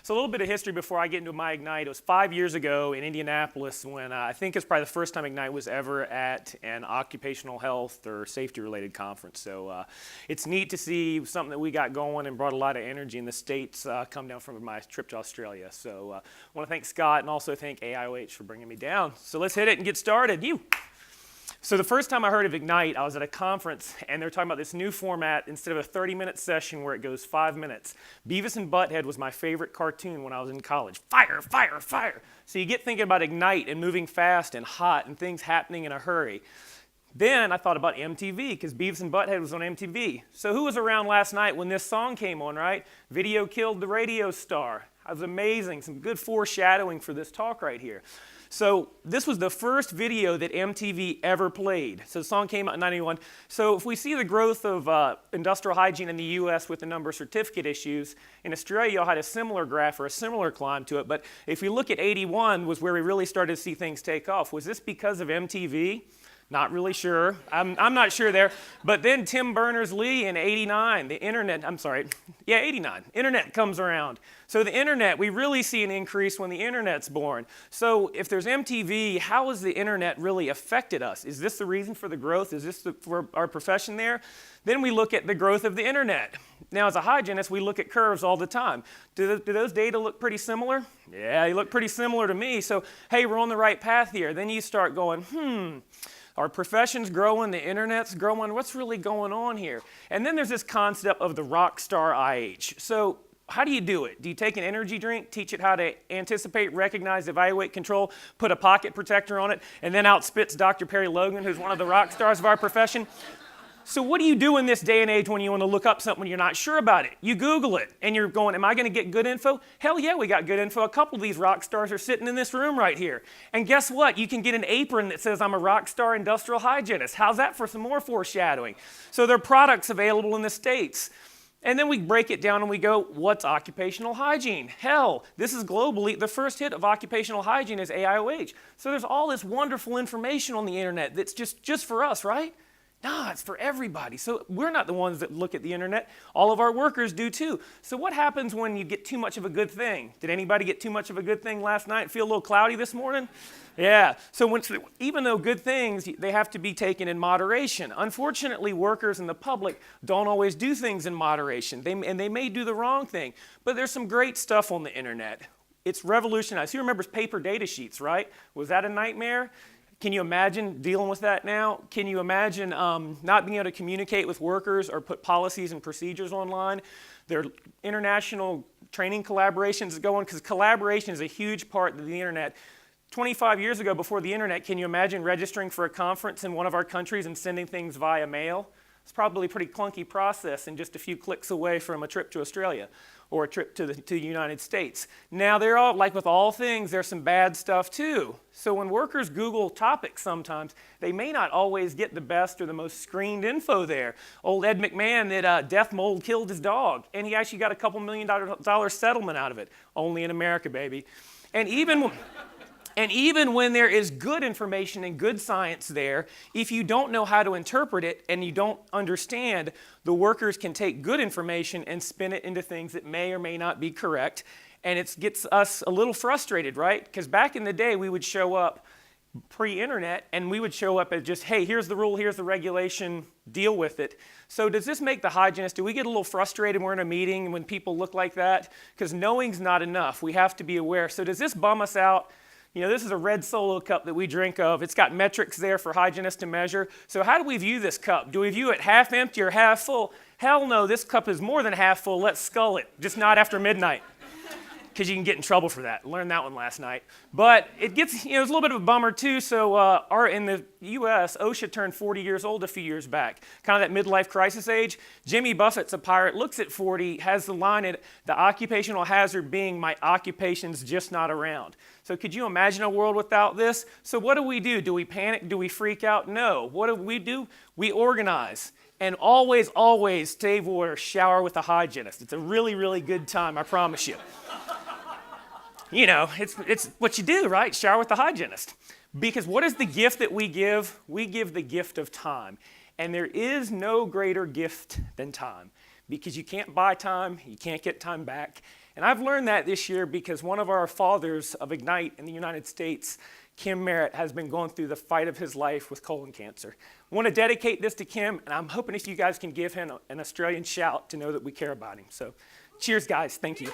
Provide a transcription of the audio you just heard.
So a little bit of history before I get into my Ignite. It was 5 years ago in Indianapolis when I think it's probably the first time Ignite was ever at an occupational health or safety related conference. So it's neat to see something that we got going and brought a lot of energy in the States come down from my trip to Australia. So I want to thank Scott and also thank AIOH for bringing me down. So let's hit it and get started. So the first time I heard of Ignite, I was at a conference, and they were talking about this new format. Instead of a 30-minute session where it goes 5 minutes, Beavis and Butthead was my favorite cartoon when I was in college. Fire, fire, fire. So you get thinking about Ignite and moving fast and hot and things happening in a hurry. Then I thought about MTV, because Beavis and Butthead was on MTV. So who was around last night when this song came on, right? Video killed the radio star. That was amazing. Some good foreshadowing for this talk right here. So this was the first video that MTV ever played. So the song came out in '91. So if we see the growth of industrial hygiene in the US with the number of certificate issues, in Australia y'all had a similar graph or a similar climb to it. But if you look at '81 was where we really started to see things take off. Was this because of MTV? Not really sure. I'm not sure there. But then Tim Berners-Lee in '89, the internet, 89, internet comes around. So the internet, we really see an increase when the internet's born. So if there's MTV, how has the internet really affected us? Is this the reason for the growth? Is this for our profession there? Then we look at the growth of the internet. Now as a hygienist, we look at curves all the time. Do those data look pretty similar? Yeah, they look pretty similar to me. So hey, we're on the right path here. Then you start going, our profession's growing, the internet's growing, what's really going on here? And then there's this concept of the rock star IH. So how do you do it? Do you take an energy drink, teach it how to anticipate, recognize, evaluate, control, put a pocket protector on it, and then out spits Dr. Perry Logan, who's one of the rock stars of our profession? So what do you do in this day and age when you want to look up something when you're not sure about it? You Google it, and you're going, am I going to get good info? Hell yeah, we got good info. A couple of these rock stars are sitting in this room right here. And guess what? You can get an apron that says I'm a rock star industrial hygienist. How's that for some more foreshadowing? So there are products available in the States. And then we break it down and we go, what's occupational hygiene? Hell, this is globally, the first hit of occupational hygiene is AIOH. So there's all this wonderful information on the internet that's just for us, right? No, it's for everybody. So we're not the ones that look at the internet. All of our workers do too. So what happens when you get too much of a good thing? Did anybody get too much of a good thing last night? Feel a little cloudy this morning? Yeah. So even though good things, they have to be taken in moderation. Unfortunately, workers and the public don't always do things in moderation. They may do the wrong thing. But there's some great stuff on the internet. It's revolutionized. Who remembers paper data sheets, right? Was that a nightmare? Can you imagine dealing with that now? Can you imagine not being able to communicate with workers or put policies and procedures online? There are international training collaborations going, because collaboration is a huge part of the internet. 25 years ago, before the internet, can you imagine registering for a conference in one of our countries and sending things via mail? It's probably a pretty clunky process and just a few clicks away from a trip to Australia or a trip to the United States. Now, they're all, like with all things, there's some bad stuff too. So when workers Google topics sometimes, they may not always get the best or the most screened info there. Old Ed McMahon, that death mold killed his dog, and he actually got a couple $1 million settlement out of it. Only in America, baby. And even when there is good information and good science there, if you don't know how to interpret it and you don't understand, the workers can take good information and spin it into things that may or may not be correct. And it gets us a little frustrated, right? Because back in the day, we would show up pre-internet and we would show up as just, hey, here's the rule, here's the regulation, deal with it. So does this make the hygienist, do we get a little frustrated when we're in a meeting when people look like that? Because knowing's not enough. We have to be aware. So does this bum us out? You know, this is a red Solo cup that we drink of. It's got metrics there for hygienists to measure. So how do we view this cup? Do we view it half empty or half full? Hell no, this cup is more than half full. Let's scull it, just not after midnight. Because you can get in trouble for that. Learned that one last night. But it gets, it's a little bit of a bummer too. So in the US, OSHA turned 40 years old a few years back. Kind of that midlife crisis age. Jimmy Buffett's a pirate, looks at 40, has the line, the occupational hazard being my occupation's just not around. So could you imagine a world without this? So what do? Do we panic? Do we freak out? No. What do? We organize. And always, always, Dave Warner, shower with a hygienist. It's a really, really good time, I promise you. You know, it's what you do, right? Shower with the hygienist. Because what is the gift that we give? We give the gift of time. And there is no greater gift than time. because you can't buy time, you can't get time back. And I've learned that this year because one of our fathers of Ignite in the United States, Kim Merritt, has been going through the fight of his life with colon cancer. I want to dedicate this to Kim, and I'm hoping if you guys can give him an Australian shout to know that we care about him. So cheers, guys. Thank you.